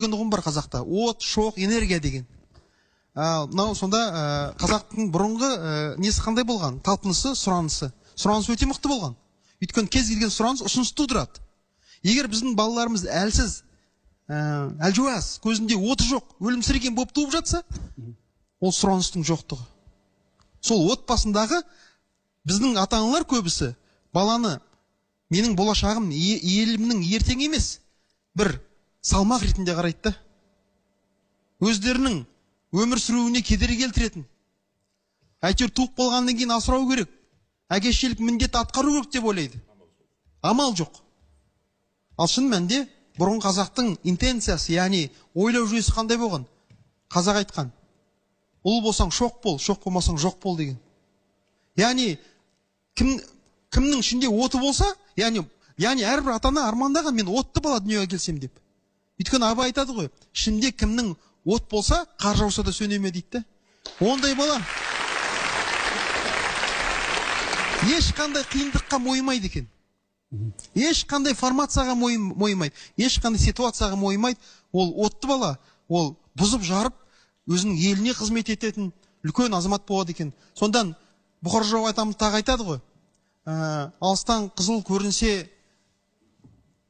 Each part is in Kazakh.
ұғым бар қазақта. От, шоқ, энергия деген. Мынау сонда қазақтың бұрынғы несі қандай болған? Талпынысы, сұранысы. Сұранысы өте мықты болған. Өйткені кез келген сұраныс ұсыныс тудырады. Егер біздің балаларымыз әлсіз, әлжуаз, көзінде оты жоқ, өлімсіреген болып туып жатса, ол сұраныстың жоқтығы. Сол отбасындағы біздің ата-аналар көбісі баланы менің болашағым, елімнің ертеңі емес, бір салмақ ретінде қарайды. Өздерінің өмір сүруіне кедергі келтіретін. Әйтеуір туып болғаннан кейін асырау керек. Әкешілік міндет атқару керек деп ойлайды. Амал жоқ. Ал шын мәнінде бұрын қазақтың интенциясы, яғни ойлау жүйесі қандай болған? Қазақ айтқан: ұл болсаң шоқ бол, шоқ болмасаң жоқ бол деген. Яғни кімнің ішінде оты болса, яғни әрбір ата-ана армандаған, мен отты бала дүниеге келсем деп. Өйткені Абай айтады ғой, ішінде кімнің от болса, қар жауса да сөнеме дейді. Ондай бала ешқандай қиындыққа мойымайды екен. Ешқандай формацияға мойымайды, ешқандай ситуацияға мойымайды. Ол отты бала, ол бұзып жарып, өзінің еліне қызмет ететін үлкен азамат болады екен. Сондан Бұхар жырау атамыз тағы айтады ғой, алыстан қызыл көрінсе,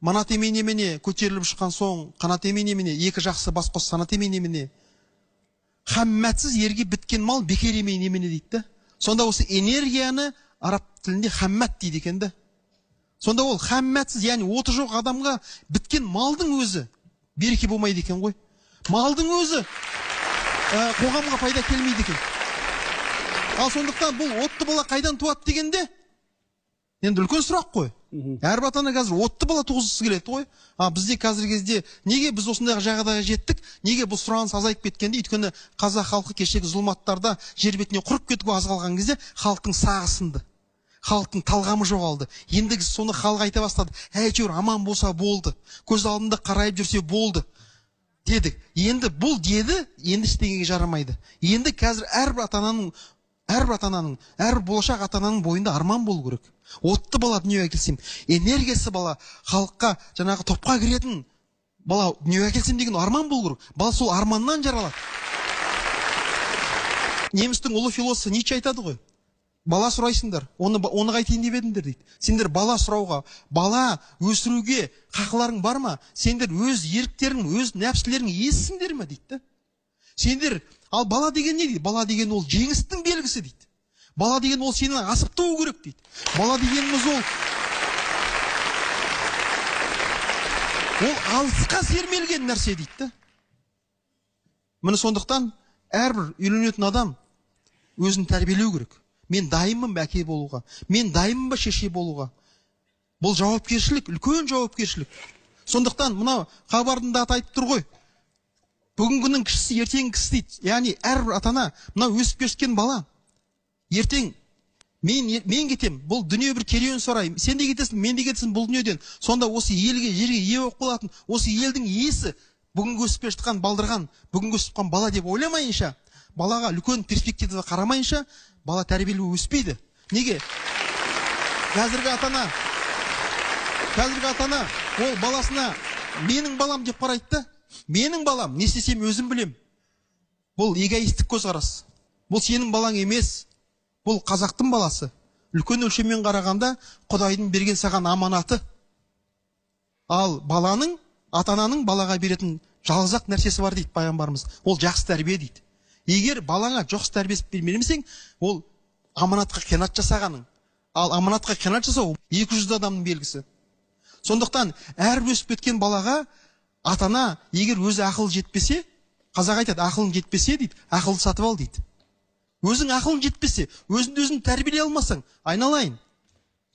манат емене көтеріліп шыққан соң, қанат емене, екі жақсы бас қос санат емене, хаммәтсіз ерге біткен мал бекер емене дейді. Сонда осы энергияны араб тілінде хаммәт дейді екен. Сонда ол хаммәтсіз, яғни оты жоқ адамға біткен малдың өзі береке болмайды екен ғой. Малдың өзі қоғамға пайда келмейді екен. Ал сондықтан бұл отты бала қайдан туады дегенде, енді үлкен сұрақ қой. Әрбір ата-ана қазір отты бала туғызғысы келеді ғой. Бізде қазіргі кезде неге біз осындай жағдайға жеттік? Неге бұл сұраныс азайып кеткенде? Өйткені қазақ халқы кешегі зұлматтарда жер бетіне құрып кетуге аз қалған кезде халықтың сағы сынды. Халықтың талғамы жоғалды. Ендігі соны халық айта бастады: әйтеуір аман болса болды, көз алдында қарайып жүрсе болды дедік. Енді бұл деді, енді істегенге жарамайды. Енді қазір әрбір ата-ананың, әрбір болашақ ата-ананың бойында арман болу керек. Отты бала дүниеге келсем, энергиясы бала, халыққа, жаңағы топқа кіретін бала дүниеге келсем деген арман болу керек. Бала сол арманнан жаралады. Немістің ұлы философы Ницше айтады ғой, бала сұрайсыңдар, оны қайтейін деп едіңдер дейді. Сендер бала сұрауға, бала өсіруге хақыларың бар ма? Сендер өз еріктерің, өз нәпсілерің иесісіңдер ме дейді. Сендер, ал бала деген не дейді? Бала деген ол жеңістің белгісі дейді. Бала деген ол сені асып туы керек дейді. Бала дегеніміз ол алысқа сермелген нәрсе дейді. Міне сондықтан әрбір үйленетін адам өзін тәрбиелеу керек. Мен дайынмын ба әке болуға? Мен дайынмын ба шеше болуға? Бұл жауапкершілік, үлкен жауапкершілік. Сондықтан мынау хабардың да айтып тұр ғой, бүгінгінің кішісі ертең кісі дейді. Яғни әрбір ата-ана мынау өсіп өскен бала ертең мен кетем, бұл дүние бір керуен сарай, сен де кетесің, мен де кетесің бұл дүниеден. Сонда осы елге, жерге ие болып қалатын, осы елдің иесі бүгінгі өсіп жатқан балдырған, бүгінгі өсіп қалған бала деп ойламайынша, балаға үлкен перспективада қарамайынша, бала тәрбиелеу өспейді. Неге? Қазіргі ата-ана ол баласына менің балам деп қарайды. Менің балам, не істесем өзім білем. Бұл эгоистік көзқарас. Бұл сенің балаң емес. Бұл қазақтың баласы. Үлкен өлшеммен қарағанда Құдайдың берген саған аманаты. Ал баланың, ата-ананың балаға беретін жалғыз-ақ нәрсесі бар дейді пайғамбарымыз. Ол жақсы тәрбие дейді. Егер балаңа жақсы тәрбие бермесең, ол аманатқа қиянат жасағаның. Ал аманатқа қиянат жасау 200 адамның белгісі. Сондықтан әрбір өсіп кеткен балаға ата-ана егер өзі ақыл жетпесе, қазақ айтады, ақылың жетпесе дейді, ақылды сатып ал дейді. Өзің ақылың жетпесе, өзін тәрбиелей алмасаң, айналайын,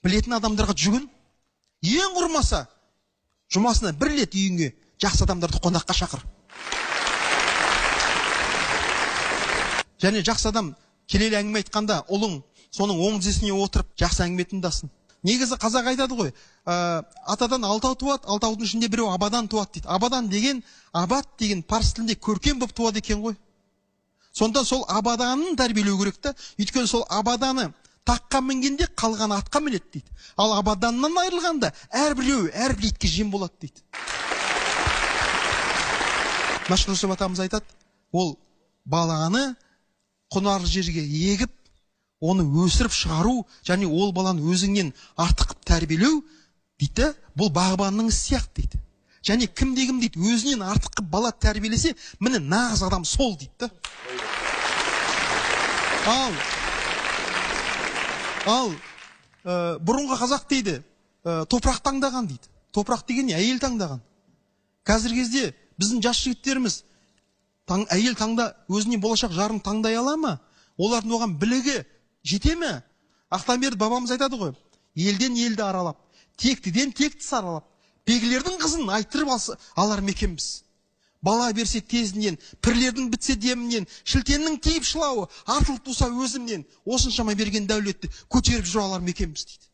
білетін адамдарға жүгін. Ең құрмаса, жұмасына бір рет үйіңе жақсы адамдарды қонаққа шақыр. Және жақсы адам келелі әңгіме айтқанда, ұлың соның оң тізесіне отырып жақсы әңгіме тыңдасын. Негізі қазақ айтады ғой, атадан 6 туады, 6-ның ішінде біреу абадан туады дейді. Абадан деген, абат деген парсы тілінде көркем болып туады екен ғой. Сонда сол абаданын тәрбиелеу керек та. Өйткені сол абаданы таққа мінгенде қалған атқа мінеді дейді. Ал абаданнан айырылғанда әрбір итке жем болады дейді. Машһүр Жүсіп атамыз айтады, ол баланы құнарлы жерге егіп, оны өсіріп шығару, және ол баланы өзіңнен артық тәрбиелеу дейді, бұл бағбанның ісі сияқты дейді. Және кімде-кім дейді, өзінен артық бала тәрбиелесе, міне нағыз адам сол дейді. Ал бұрынғы қазақ дейді, топырақ таңдаған дейді. Топырақ деген не? Әйел таңдаған. Қазір кезде біздің жас жігіттеріміз әйел таңда өзіне болашақ жарын таңдай ала ма? Олардың оған білігі жете ме? Ақтамберді бабамыз айтады ғой, елден елді аралап, тектіден текті саралап, бегілердің қызын айттырып алар мекенбіз. Бала берсе тезінен, пірлердің бітсе демінен, шілтеннің тиіп шылауы, артылып туса өзімнен, осыншама берген дәулетті көтеріп жүр алар мекенбіз дейді.